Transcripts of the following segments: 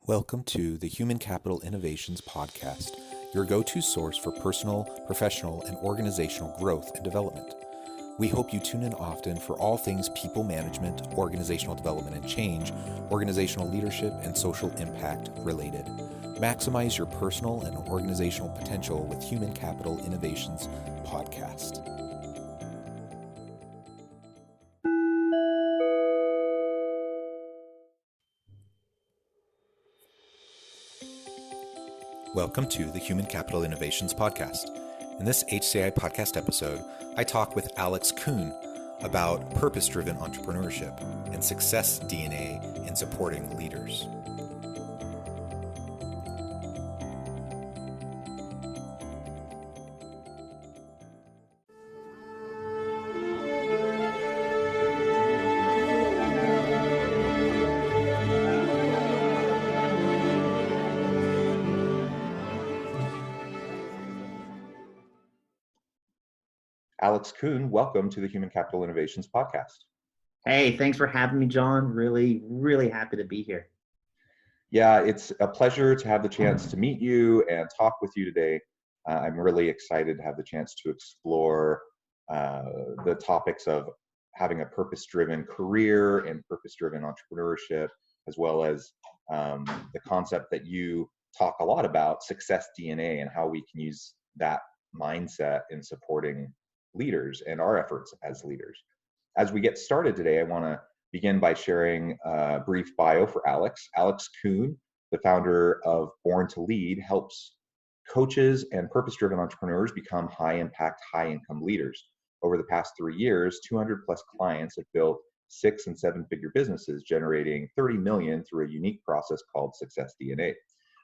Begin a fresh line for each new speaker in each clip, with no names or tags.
Welcome to the Human Capital Innovations Podcast, your go-to source for personal, professional, and organizational growth and development. We hope you tune in often for all things people management, organizational development and change, organizational leadership, and social impact related. Maximize your personal and organizational potential with Human Capital Innovations Podcast. Welcome to the Human Capital Innovations Podcast. In this HCI podcast episode, I talk with Alex Kuhn about purpose-driven entrepreneurship and success DNA in supporting leaders. Alex Kuhn, welcome to the Human Capital Innovations Podcast.
Hey, thanks for having me, John. Really happy to be here.
Yeah, it's a pleasure to have the chance to meet you and talk with you today. I'm really excited to have the chance to explore the topics of having a purpose-driven career and purpose-driven entrepreneurship, as well as the concept that you talk a lot about, success DNA, and how we can use that mindset in supporting leaders and our efforts as leaders. As we get started today, I want to begin by sharing a brief bio for Alex. Alex Kuhn, the founder of Born to Lead, helps coaches and purpose-driven entrepreneurs become high-impact, high-income leaders. Over the past 3 years, 200 plus clients have built 6- and 7-figure businesses, generating 30 million through a unique process called Success DNA.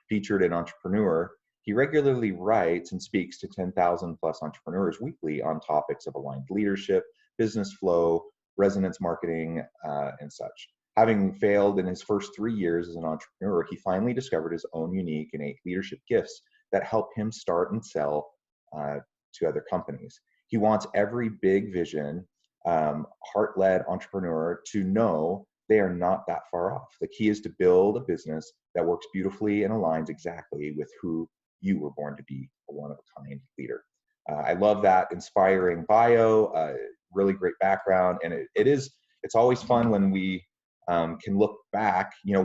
Featured in Entrepreneur, he regularly writes and speaks to 10,000 plus entrepreneurs weekly on topics of aligned leadership, business flow, resonance marketing, and such. Having failed in his first 3 years as an entrepreneur, he finally discovered his own unique innate leadership gifts that help him start and sell to other companies. He wants every big vision, heart-led entrepreneur to know they are not that far off. The key is to build a business that works beautifully and aligns exactly with who you were born to be, a one-of-a-kind leader. I love that inspiring bio, really great background, and it's always fun when we can look back. You know,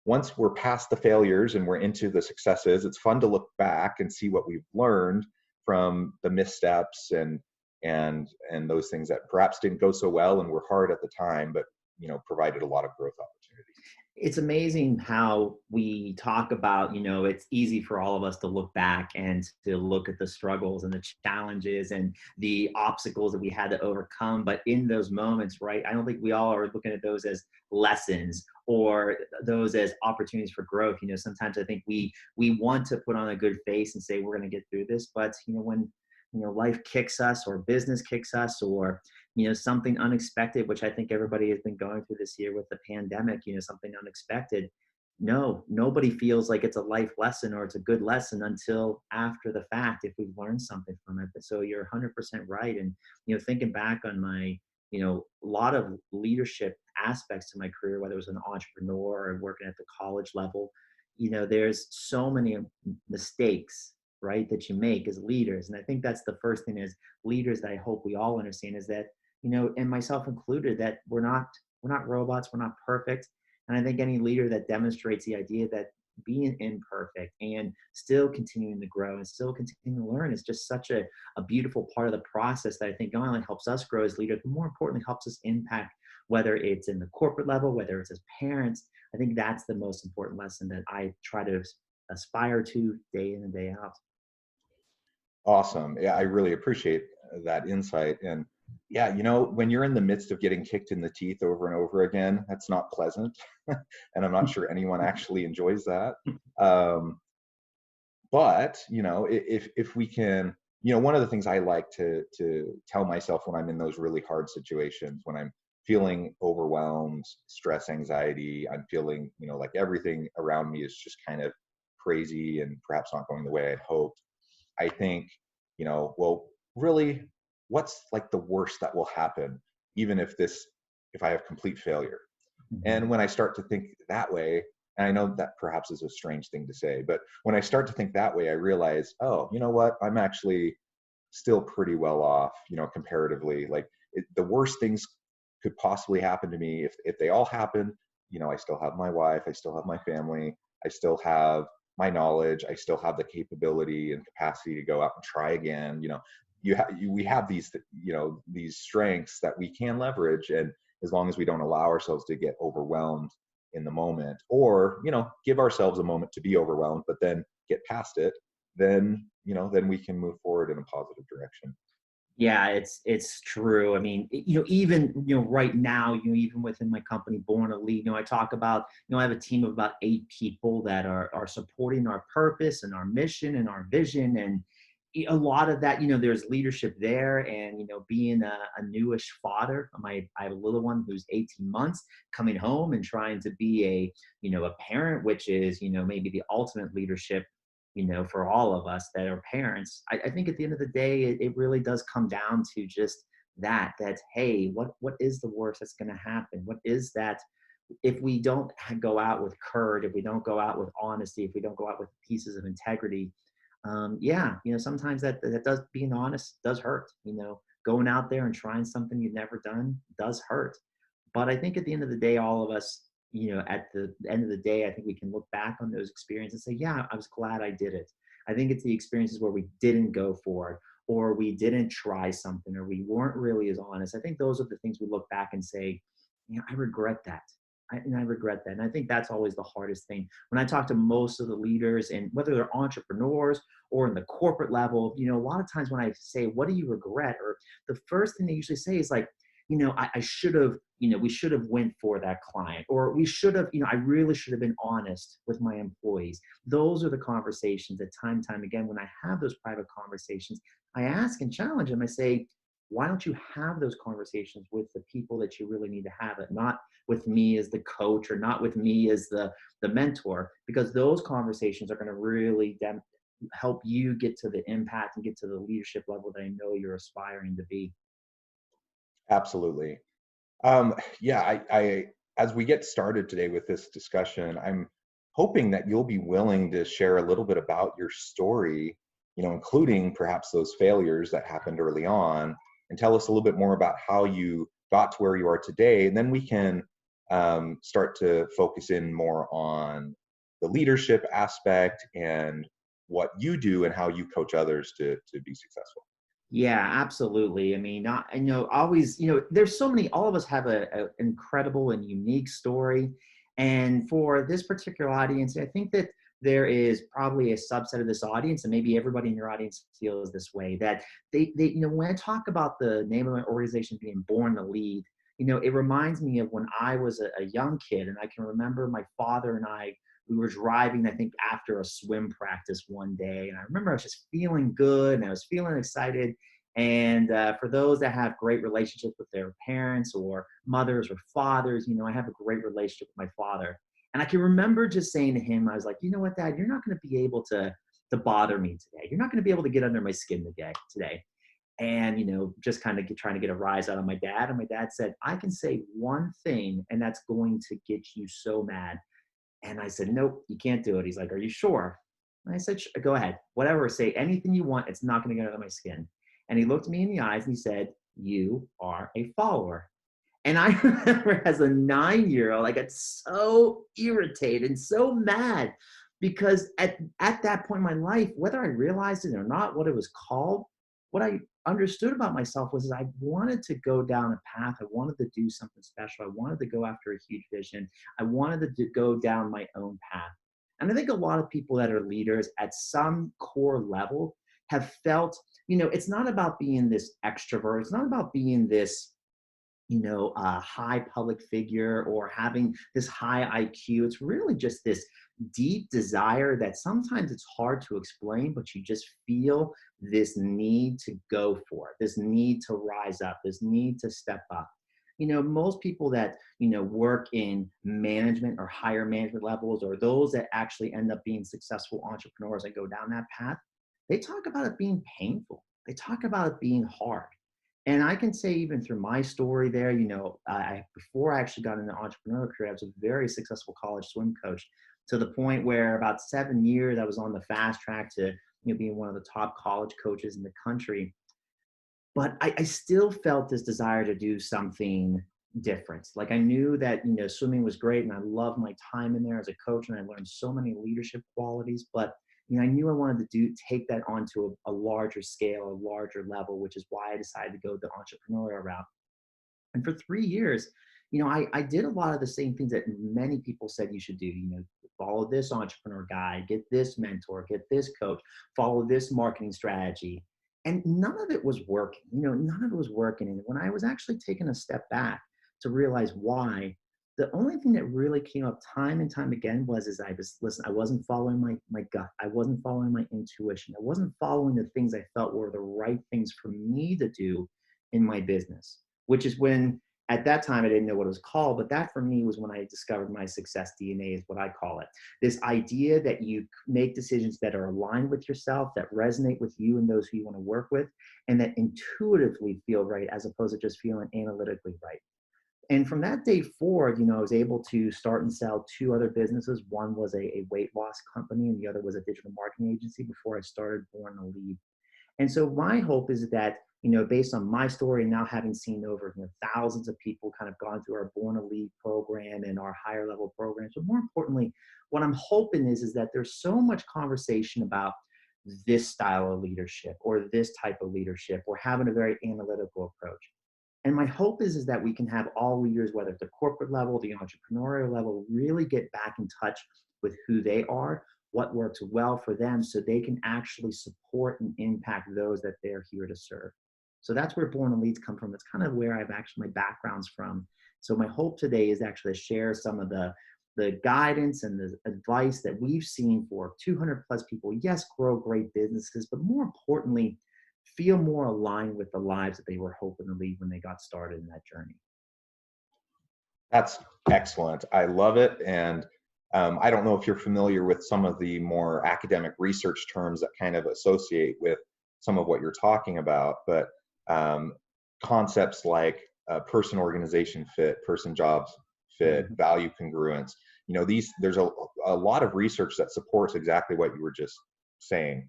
once we're past the failures and we're into the successes, it's fun to look back and see what we've learned from the missteps and those things that perhaps didn't go so well and were hard at the time, but provided a lot of growth opportunity.
It's amazing how we talk about, it's easy for all of us to look back and to look at the struggles and the challenges and the obstacles that we had to overcome. But in those moments, right, I don't think we all are looking at those as lessons or those as opportunities for growth. Sometimes I think we want to put on a good face and say, we're going to get through this. But, when life kicks us or business kicks us or something unexpected, which I think everybody has been going through this year with the pandemic, something unexpected. No, nobody feels like it's a life lesson or it's a good lesson until after the fact, if we've learned something from it. But so you're 100% right. And, thinking back on my, a lot of leadership aspects to my career, whether it was an entrepreneur or working at the college level, there's so many mistakes, right, that you make as leaders. And I think that's the first thing as leaders that I hope we all understand is that, and myself included, that we're not robots, we're not perfect. And I think any leader that demonstrates the idea that being imperfect and still continuing to grow and still continuing to learn is just such a beautiful part of the process that I think not only helps us grow as leaders, but more importantly, helps us impact, whether it's in the corporate level, whether it's as parents. I think that's the most important lesson that I try to aspire to day in and day out.
Awesome. Yeah, I really appreciate that insight. And yeah, when you're in the midst of getting kicked in the teeth over and over again, that's not pleasant. And I'm not sure anyone actually enjoys that. But, if we can, one of the things I like to tell myself when I'm in those really hard situations, when I'm feeling overwhelmed, stress, anxiety, I'm feeling, like everything around me is just kind of crazy and perhaps not going the way I'd hoped. I think, well, really, what's like the worst that will happen, even if I have complete failure?
Mm-hmm.
And when I start to think that way, And I know that perhaps is a strange thing to say, but when I start to think that way, I realize, oh, you know what? I'm actually still pretty well off, comparatively. Like the worst things could possibly happen to me. If they all happen, I still have my wife, I still have my family, I still have my knowledge, I still have the capability and capacity to go out and try again. We have these strengths that we can leverage, and as long as we don't allow ourselves to get overwhelmed in the moment, or give ourselves a moment to be overwhelmed but then get past it, then we can move forward in a positive direction.
Yeah, it's true. I mean, even right now, even within my company, Born to Lead, I talk about, I have a team of about 8 people that are supporting our purpose and our mission and our vision, and a lot of that, there's leadership there, and being a newish father. I have a little one who's 18 months, coming home and trying to be a parent, which is maybe the ultimate leadership for all of us that are parents. I think at the end of the day, it really does come down to just that, hey, what is the worst that's going to happen? What is that? If we don't go out with courage, if we don't go out with honesty, if we don't go out with pieces of integrity, yeah, sometimes that does, being honest does hurt. Going out there and trying something you've never done does hurt. But I think at the end of the day, all of us, at the end of the day, I think we can look back on those experiences and say, yeah, I was glad I did it. I think it's the experiences where we didn't go for it, or we didn't try something, or we weren't really as honest. I think those are the things we look back and say, I regret that. And I regret that. And I think that's always the hardest thing. When I talk to most of the leaders, and whether they're entrepreneurs or in the corporate level, a lot of times when I say, what do you regret? Or the first thing they usually say is like, I should have, we should have went for that client, or we should have, I really should have been honest with my employees. Those are the conversations that time and time again, when I have those private conversations, I ask and challenge them. I say, why don't you have those conversations with the people that you really need to have it, not with me as the coach, or not with me as the mentor, because those conversations are going to really help you get to the impact and get to the leadership level that I know you're aspiring to be.
Absolutely. Yeah, as we get started today with this discussion, I'm hoping that you'll be willing to share a little bit about your story, including perhaps those failures that happened early on, and tell us a little bit more about how you got to where you are today. And then we can start to focus in more on the leadership aspect and what you do and how you coach others to be successful.
Yeah, absolutely. I mean, not, always, there's so many, all of us have a incredible and unique story. And for this particular audience, I think that there is probably a subset of this audience, and maybe everybody in your audience feels this way, that when I talk about the name of my organization being Born to Lead, it reminds me of when I was a young kid, and I can remember my father and we were driving, I think, after a swim practice one day. And I remember I was just feeling good and I was feeling excited. And for those that have great relationships with their parents or mothers or fathers, I have a great relationship with my father. And I can remember just saying to him, I was like, you know what, Dad, you're not going to be able to bother me today. You're not going to be able to get under my skin today. And, just kind of trying to get a rise out of my dad. And my dad said, I can say one thing, and that's going to get you so mad. And I said, nope, you can't do it. He's like, are you sure? And I said, go ahead, whatever, say anything you want. It's not going to get under my skin. And he looked me in the eyes and he said, you are a follower. And I remember as a 9-year-old, I got so irritated and so mad, because at that point in my life, whether I realized it or not, what it was called, what I understood about myself was I wanted to go down a path. I wanted to do something special. I wanted to go after a huge vision. I wanted to go down my own path. And I think a lot of people that are leaders at some core level have felt, it's not about being this extrovert. It's not about being this a high public figure or having this high IQ. It's really just this deep desire that sometimes it's hard to explain, but you just feel this need to go for it, this need to rise up, this need to step up. Most people that, work in management or higher management levels, or those that actually end up being successful entrepreneurs that go down that path, they talk about it being painful. They talk about it being hard. And I can say even through my story there, before I actually got into the entrepreneurial career, I was a very successful college swim coach, to the point where about 7 years I was on the fast track to being one of the top college coaches in the country. But I still felt this desire to do something different. Like, I knew that swimming was great and I loved my time in there as a coach and I learned so many leadership qualities, but I knew I wanted to take that onto a larger scale, a larger level, which is why I decided to go the entrepreneurial route. And for 3 years, I did a lot of the same things that many people said you should do. Follow this entrepreneur guide, get this mentor, get this coach, follow this marketing strategy. And none of it was working. None of it was working. And when I was actually taking a step back to realize why, the only thing that really came up time and time again I wasn't following my gut. I wasn't following my intuition. I wasn't following the things I felt were the right things for me to do in my business, which is when, at that time, I didn't know what it was called, but that for me was when I discovered my success DNA, is what I call it. This idea that you make decisions that are aligned with yourself, that resonate with you and those who you want to work with, and that intuitively feel right as opposed to just feeling analytically right. And from that day forward, I was able to start and sell two other businesses. One was a weight loss company, and the other was a digital marketing agency before I started Born to Lead. And so my hope is that, based on my story and now having seen over thousands of people kind of gone through our Born to Lead program and our higher level programs, but more importantly, what I'm hoping is that there's so much conversation about this style of leadership or this type of leadership or having a very analytical approach. And my hope is that we can have all leaders, whether at the corporate level, the entrepreneurial level, really get back in touch with who they are, what works well for them, so they can actually support and impact those that they're here to serve. So that's where Born to Leads come from. It's kind of where my background's from. So my hope today is actually to share some of the guidance and the advice that we've seen for 200 plus people. Yes, grow great businesses, but more importantly, feel more aligned with the lives that they were hoping to lead when they got started in that journey.
That's excellent. I love it. And I don't know if you're familiar with some of the more academic research terms that kind of associate with some of what you're talking about, but concepts like person organization fit, person jobs fit, value congruence, there's a lot of research that supports exactly what you were just saying.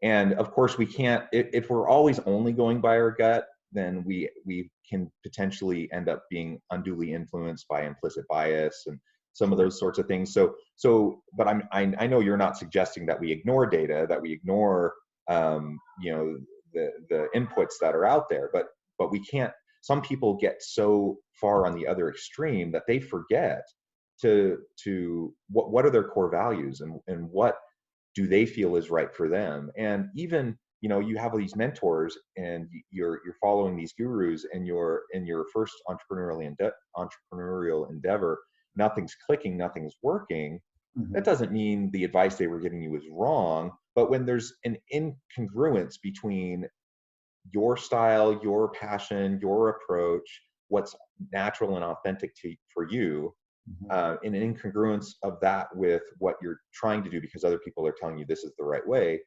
And of course we can't, if we're always only going by our gut, then we can potentially end up being unduly influenced by implicit bias and some of those sorts of things. But I know you're not suggesting that we ignore data, that we ignore the inputs that are out there, but we can't. Some people get so far on the other extreme that they forget to what are their core values and what do they feel is right for them. And even you have these mentors and you're following these gurus and you're in your first entrepreneurial endeavor, nothing's clicking, nothing's working. That doesn't mean the advice they were giving you was wrong, but when there's an incongruence between your style, your passion, your approach, what's natural and authentic for you, in an incongruence of that with what you're trying to do because other people are telling you this is the right way,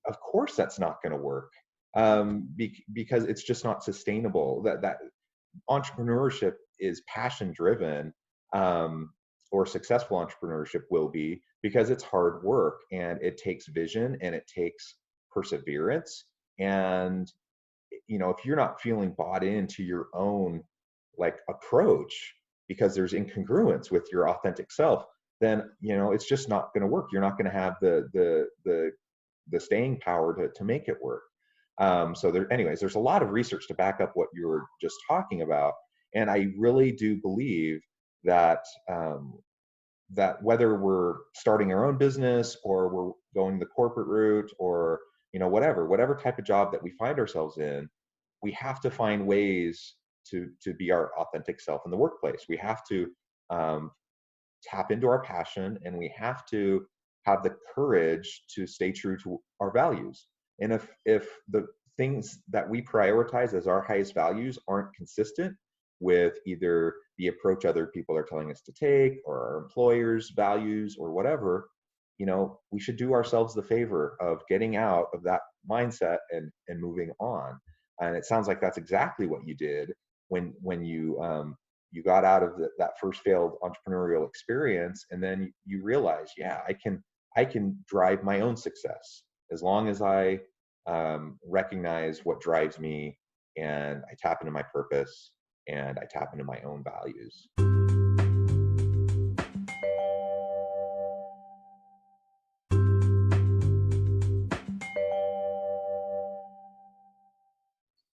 of course that's not going to work, because it's just not sustainable. That entrepreneurship is passion driven, or successful entrepreneurship will be, because it's hard work and it takes vision and it takes perseverance. And if you're not feeling bought into your own approach because there's incongruence with your authentic self, then it's just not going to work. You're not going to have the staying power to make it work. So there's a lot of research to back up what you were just talking about, and I really do believe that that whether we're starting our own business or we're going the corporate route or whatever type of job that we find ourselves in, we have to find ways to be our authentic self in the workplace. We have to tap into our passion, and we have to have the courage to stay true to our values. And if the things that we prioritize as our highest values aren't consistent with either the approach other people are telling us to take or our employers' values or whatever, we should do ourselves the favor of getting out of that mindset and moving on. And it sounds like that's exactly what you did when you got out of that first failed entrepreneurial experience, and then you realize, yeah, I can drive my own success as long as I recognize what drives me, and I tap into my purpose, and I tap into my own values.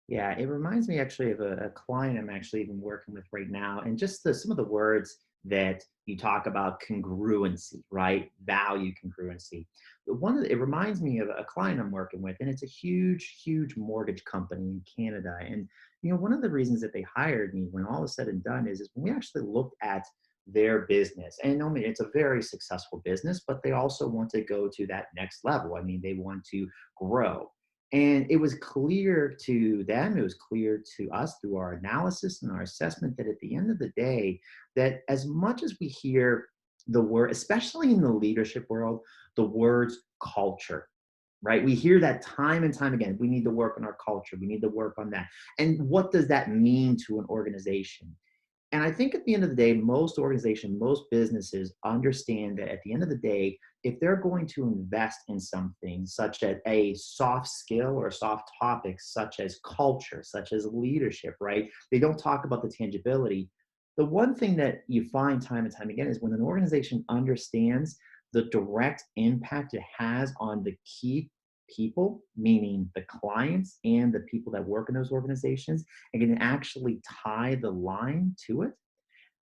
Yeah, it reminds me actually of a client I'm actually even working with right now, and just some of the words that you talk about: congruency, right? Value congruency. It reminds me of a client I'm working with, and it's a huge, huge mortgage company in Canada. And one of the reasons that they hired me, when all is said and done, is when we actually looked at their business. And I mean, it's a very successful business, but they also want to go to that next level. I mean, they want to grow. And it was clear to them, it was clear to us through our analysis and our assessment, that at the end of the day, that as much as we hear the word, especially in the leadership world, the words culture, right? We hear that time and time again. We need to work on our culture. We need to work on that. And what does that mean to an organization? And I think at the end of the day, most organizations, most businesses understand that at the end of the day, if they're going to invest in something such as a soft skill or soft topics such as culture, such as leadership, right? They don't talk about the tangibility. The one thing that you find time and time again is when an organization understands the direct impact it has on the key people, meaning the clients and the people that work in those organizations, and can actually tie the line to it.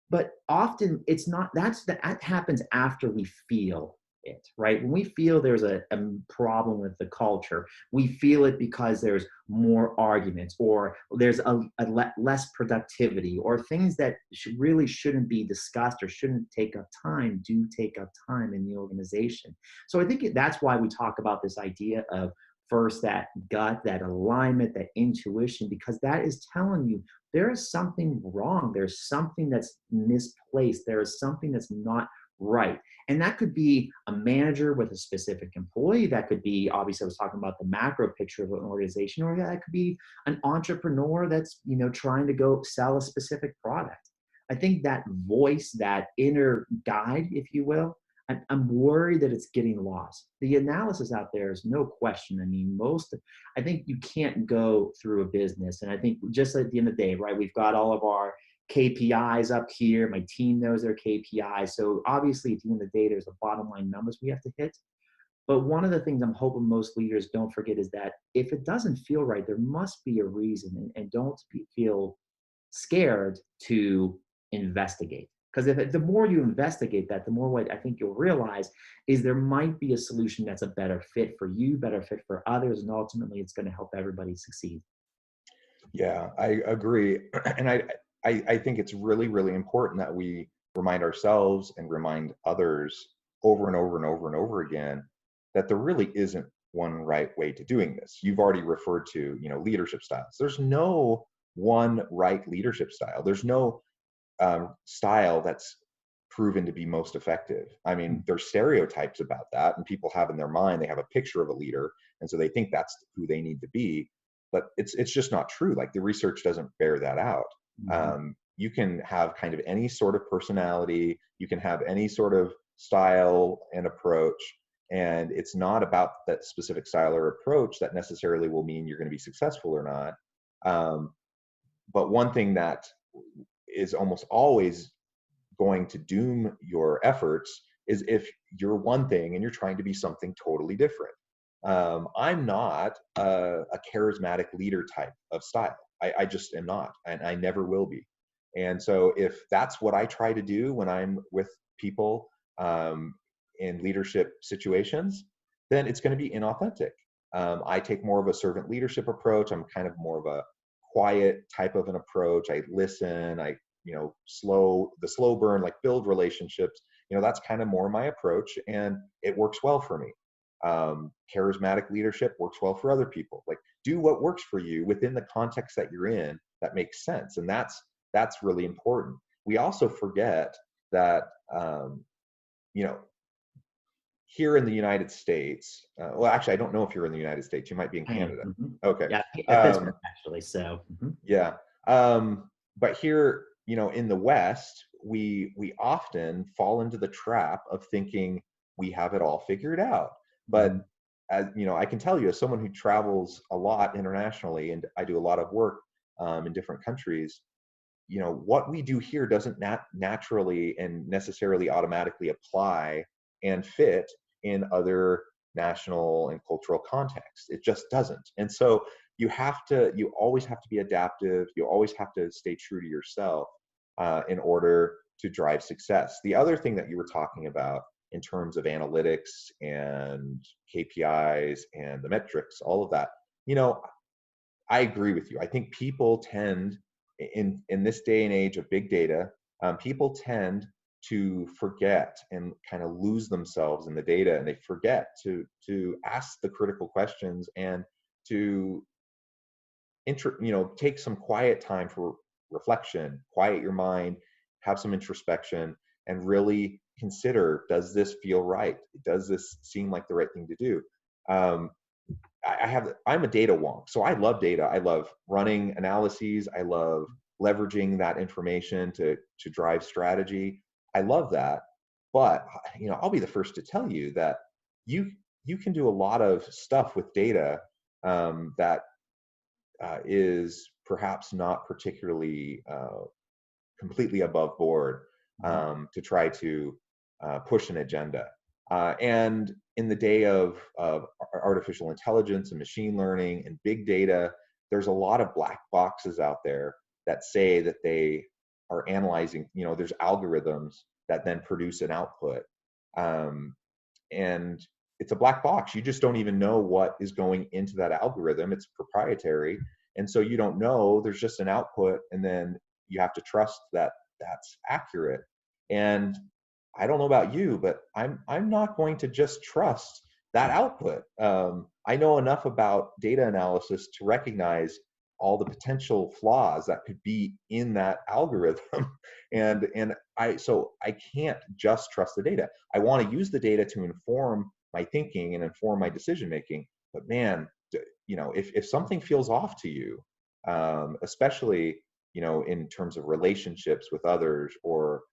But often it's not, that happens after we feel it, right? When we feel there's a problem with the culture, we feel it because there's more arguments, or there's less productivity, or things that really shouldn't be discussed or shouldn't take up time do take up time in the organization. So I think that's why we talk about this idea of first that gut, that alignment, that intuition, because that is telling you there is something wrong. There's something that's misplaced. There is something that's not right. And that could be a manager with a specific employee. That could be, obviously, I was talking about the macro picture of an organization, or that could be an entrepreneur that's, trying to go sell a specific product. I think that voice, that inner guide, if you will, I'm worried that it's getting lost. The analysis out there is no question. I mean, I think you can't go through a business. And I think just at the end of the day, right, we've got all of our KPIs up here. My team knows their KPIs. So obviously at the end of the day, there's the bottom line numbers we have to hit. But one of the things I'm hoping most leaders don't forget is that if it doesn't feel right, there must be a reason, and don't feel scared to investigate. Because the more you investigate that, the more what I think you'll realize is there might be a solution that's a better fit for you, better fit for others, and ultimately it's going to help everybody succeed.
Yeah, I agree. And I think it's really, really important that we remind ourselves and remind others over and over and over and over again that there really isn't one right way to doing this. You've already referred to, leadership styles. There's no one right leadership style. There's no style that's proven to be most effective. I mean, there's stereotypes about that, and people have in their mind, they have a picture of a leader, and so they think that's who they need to be. But it's just not true. Like, the research doesn't bear that out. You can have kind of any sort of personality, you can have any sort of style and approach, and it's not about that specific style or approach that necessarily will mean you're going to be successful or not. But one thing that is almost always going to doom your efforts is if you're one thing and you're trying to be something totally different. I'm not a charismatic leader type of style. I just am not, and I never will be. And so if that's what I try to do when I'm with people in leadership situations, then it's going to be inauthentic. I take more of a servant leadership approach. I'm kind of more of a quiet type of an approach. I listen, the slow burn, like build relationships, that's kind of more my approach, and it works well for me. Charismatic leadership works well for other people. Like, do what works for you within the context that you're in that makes sense. And that's really important. We also forget that, here in the United States, well, actually, I don't know if you're in the United States. You might be in
I am.
Canada.
Mhm.
Okay.
Yeah, Pittsburgh
Um,
actually. So mhm.
yeah. But here, in the West, we often fall into the trap of thinking we have it all figured out. But
Mhm.
as I can tell you, as someone who travels a lot internationally, and I do a lot of work in different countries, what we do here doesn't naturally and necessarily automatically apply and fit in other national and cultural contexts. It just doesn't. And so you always have to be adaptive. You always have to stay true to yourself in order to drive success. The other thing that you were talking about in terms of analytics and KPIs and the metrics, all of that, you know, I agree with you. I think people tend, in this day and age of big data, people tend to forget and kind of lose themselves in the data, and they forget to ask the critical questions and to take some quiet time for reflection, quiet your mind, have some introspection, and really consider: does this feel right? Does this seem like the right thing to do? Um, I'm a data wonk, so I love data. I love running analyses. I love leveraging that information to drive strategy. I love that. But I'll be the first to tell you that you you can do a lot of stuff with data that is perhaps not particularly completely above board
Mhm.
to try to push an agenda. And in the day of artificial intelligence and machine learning and big data, there's a lot of black boxes out there that say that they are analyzing, there's algorithms that then produce an output. Um, and it's a black box. You just don't even know what is going into that algorithm. It's proprietary. And so you don't know, there's just an output, and then you have to trust that that's accurate. And I don't know about you, but I'm not going to just trust that output. I know enough about data analysis to recognize all the potential flaws that could be in that algorithm, and I can't just trust the data. I want to use the data to inform my thinking and inform my decision making. But man, if something feels off to you, especially in terms of relationships with others, or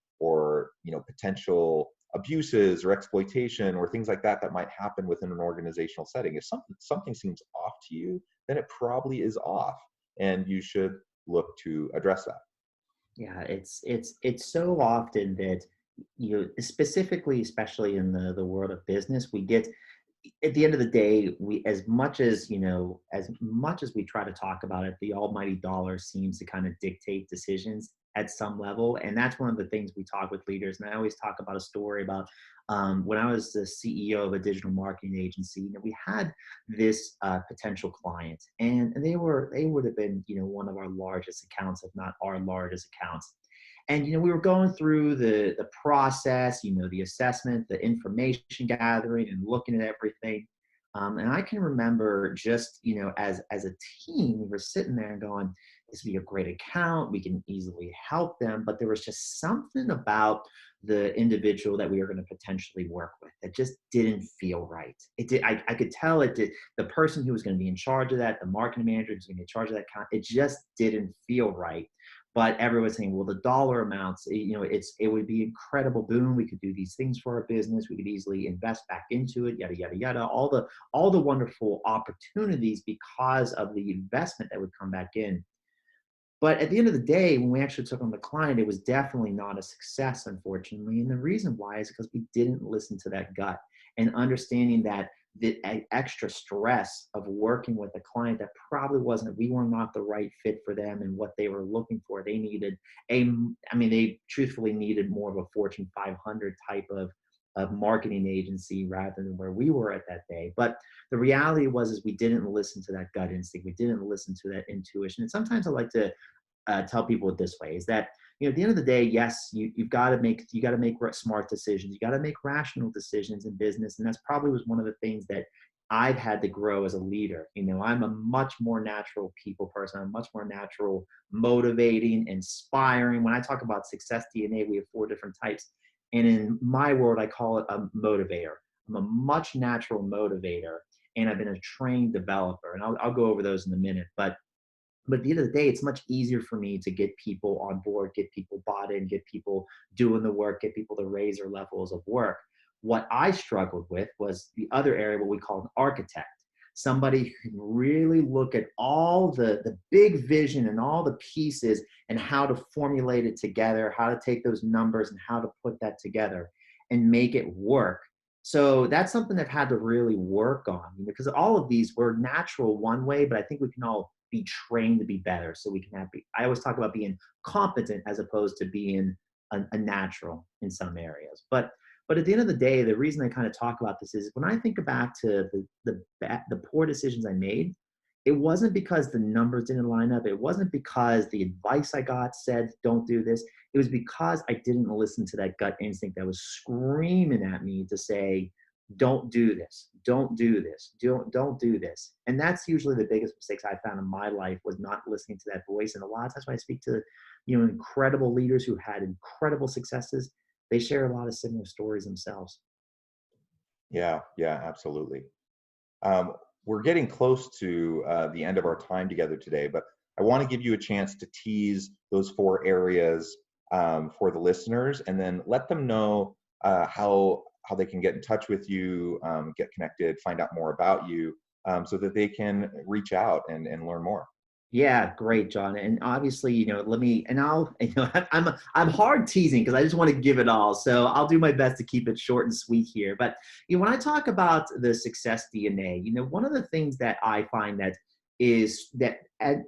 potential abuses or exploitation or things like that that might happen within an organizational setting, if something seems off to you, then it probably is off, and you should look to address that.
Yeah, it's so often that specifically, especially in the world of business, we get at the end of the day, we as much as as much as we try to talk about it, the almighty dollar seems to kind of dictate decisions at some level. And that's one of the things we talk with leaders. And I always talk about a story about when I was the CEO of a digital marketing agency. We had this potential client, and they would have been one of our largest accounts, if not our largest accounts. And we were going through the process, the assessment, the information gathering, and looking at everything. And I can remember just as a team, we were sitting there and going, "This would be a great account. We can easily help them." But there was just something about the individual that we were going to potentially work with that just didn't feel right. It did. I could tell it did. The person who was going to be in charge of that, the marketing manager who's going to be in charge of that account, it just didn't feel right. But everyone's saying, well, the dollar amounts, it would be incredible. Boom, we could do these things for our business. We could easily invest back into it, yada yada yada. All the wonderful opportunities because of the investment that would come back in. But at the end of the day, when we actually took on the client, it was definitely not a success, unfortunately. And the reason why is because we didn't listen to that gut, and understanding that the extra stress of working with a client that probably wasn't, we were not the right fit for them and what they were looking for. They needed they truthfully needed more of a Fortune 500 type of marketing agency rather than where we were at that day. But the reality is we didn't listen to that gut instinct. We didn't listen to that intuition. And sometimes I like to tell people it this way: is that at the end of the day, yes, you've got to make smart decisions. You got to make rational decisions in business, and that's probably was one of the things that I've had to grow as a leader. I'm a much more natural people person. I'm much more natural, motivating, inspiring. When I talk about success DNA, we have 4 different types, and in my world, I call it a motivator. I'm a much natural motivator, and I've been a trained developer. And I'll go over those in a minute. But at the end of the day, it's much easier for me to get people on board, get people bought in, get people doing the work, get people to raise their levels of work. What I struggled with was the other area, what we call an architect. Somebody who can really look at all the big vision and all the pieces and how to formulate it together, how to take those numbers and how to put that together and make it work. So that's something I've had to really work on, because all of these were natural one way, but I think we can all be trained to be better. So we can have, I always talk about being competent as opposed to being a natural in some areas. But at the end of the day, the reason I kind of talk about this is when I think back to the poor decisions I made, it wasn't because the numbers didn't line up. It wasn't because the advice I got said, don't do this. It was because I didn't listen to that gut instinct that was screaming at me to say, don't do this, don't do this, don't do this. And that's usually the biggest mistakes I found in my life, was not listening to that voice. And a lot of times when I speak to, incredible leaders who had incredible successes, they share a lot of similar stories themselves.
Yeah, yeah, absolutely. We're getting close to the end of our time together today, but I want to give you a chance to tease those 4 areas for the listeners, and then let them know how they can get in touch with you, get connected, find out more about you, so that they can reach out and learn more.
Yeah, great, John. And obviously, let me, and I'll, I'm hard teasing because I just want to give it all. So I'll do my best to keep it short and sweet here. But when I talk about the success DNA, one of the things that I find that is that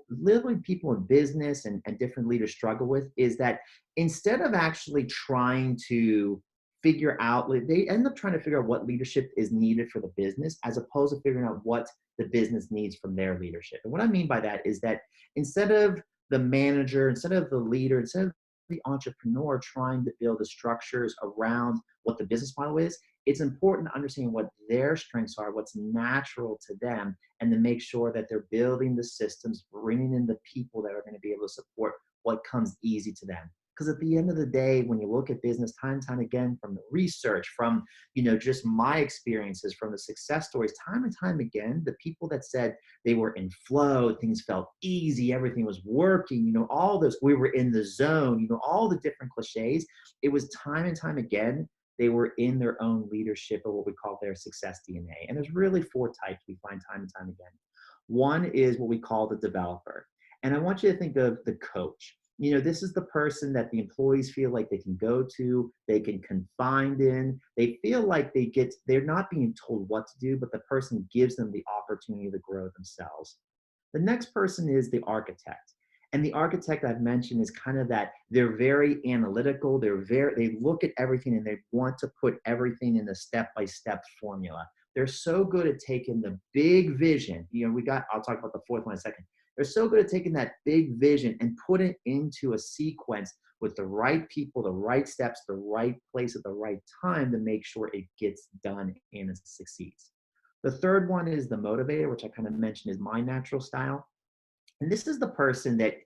literally people in business and different leaders struggle with is that instead of actually trying to figure out, they end up trying to figure out what leadership is needed for the business, as opposed to figuring out what the business needs from their leadership. And what I mean by that is that instead of the manager, instead of the leader, instead of the entrepreneur trying to build the structures around what the business model is, it's important to understand what their strengths are, what's natural to them, and to make sure that they're building the systems, bringing in the people that are going to be able to support what comes easy to them. Because at the end of the day, when you look at business time and time again, from the research, from just my experiences, from the success stories, time and time again, the people that said they were in flow, things felt easy, everything was working, all those, we were in the zone, all the different cliches, it was time and time again, they were in their own leadership, or what we call their success DNA. And there's really 4 types we find time and time again. One is what we call the developer. And I want you to think of the coach. This is the person that the employees feel like they can go to, they can confide in, they feel like they're not being told what to do, but the person gives them the opportunity to grow themselves. The next person is the architect. And the architect I've mentioned is kind of that they're very analytical, they look at everything and they want to put everything in a step-by-step formula. They're so good at taking the big vision. I'll talk about the 4th one in a second. They're so good at taking that big vision and put it into a sequence with the right people, the right steps, the right place at the right time to make sure it gets done and it succeeds. The third one is the motivator, which I kind of mentioned is my natural style. And this is the person that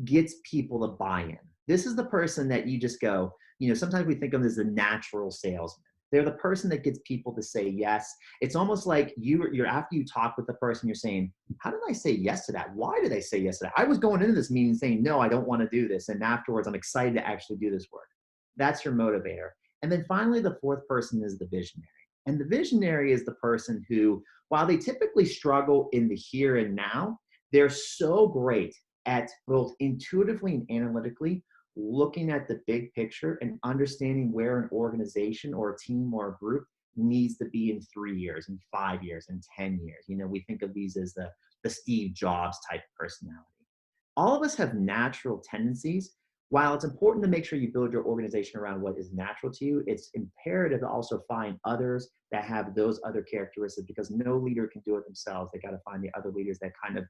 gets people to buy in. This is the person that you just go, sometimes we think of them as a natural salesman. They're the person that gets people to say yes. It's almost like you're after you talk with the person, you're saying, how did I say yes to that? Why did I say yes to that? I was going into this meeting saying, no, I don't want to do this. And afterwards, I'm excited to actually do this work. That's your motivator. And then finally, the 4th person is the visionary. And the visionary is the person who, while they typically struggle in the here and now, they're so great at both intuitively and analytically looking at the big picture and understanding where an organization or a team or a group needs to be in 3 years and 5 years and 10 years. We think of these as the Steve Jobs type personality. All of us have natural tendencies. While it's important to make sure you build your organization around what is natural to you, it's imperative to also find others that have those other characteristics, because no leader can do it themselves. They got to find the other leaders that kind of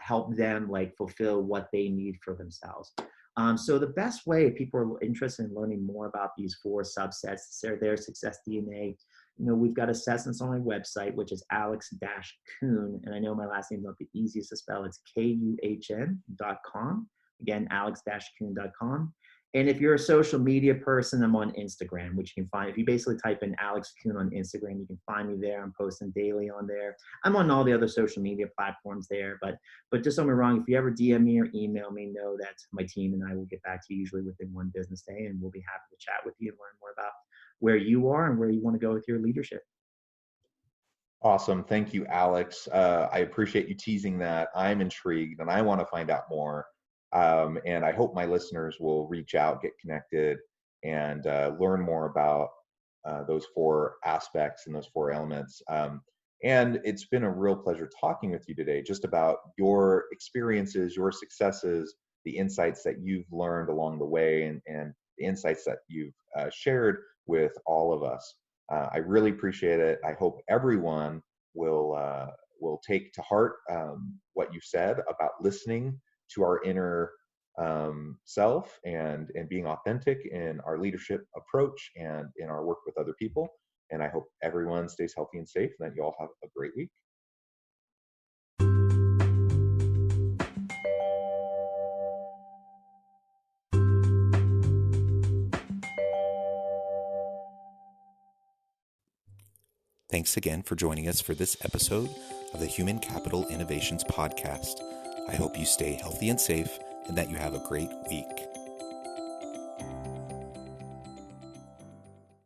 help them fulfill what they need for themselves. So the best way, if people are interested in learning more about these 4 subsets, their success DNA, we've got assessments on my website, which is Alex-Kuhn. And I know my last name is not the easiest to spell. It's KUHN.com. Again, Alex-Kuhn.com. And if you're a social media person, I'm on Instagram, which you can find. If you basically type in Alex Kuhn on Instagram, you can find me there. I'm posting daily on there. I'm on all the other social media platforms there. But just don't get me wrong, if you ever DM me or email me, know that my team and I will get back to you usually within one business day, and we'll be happy to chat with you and learn more about where you are and where you want to go with your leadership.
Awesome. Thank you, Alex. I appreciate you teasing that. I'm intrigued and I want to find out more. And I hope my listeners will reach out, get connected, and learn more about those four aspects and those four elements. And it's been a real pleasure talking with you today, just about your experiences, your successes, the insights that you've learned along the way, and the insights that you've shared with all of us. I really appreciate it. I hope everyone will take to heart what you said about listening to our inner self and being authentic in our leadership approach and in our work with other people. And I hope everyone stays healthy and safe, and that you all have a great week.
Thanks again for joining us for this episode of the Human Capital Innovations Podcast. I hope you stay healthy and safe and that you have a great week.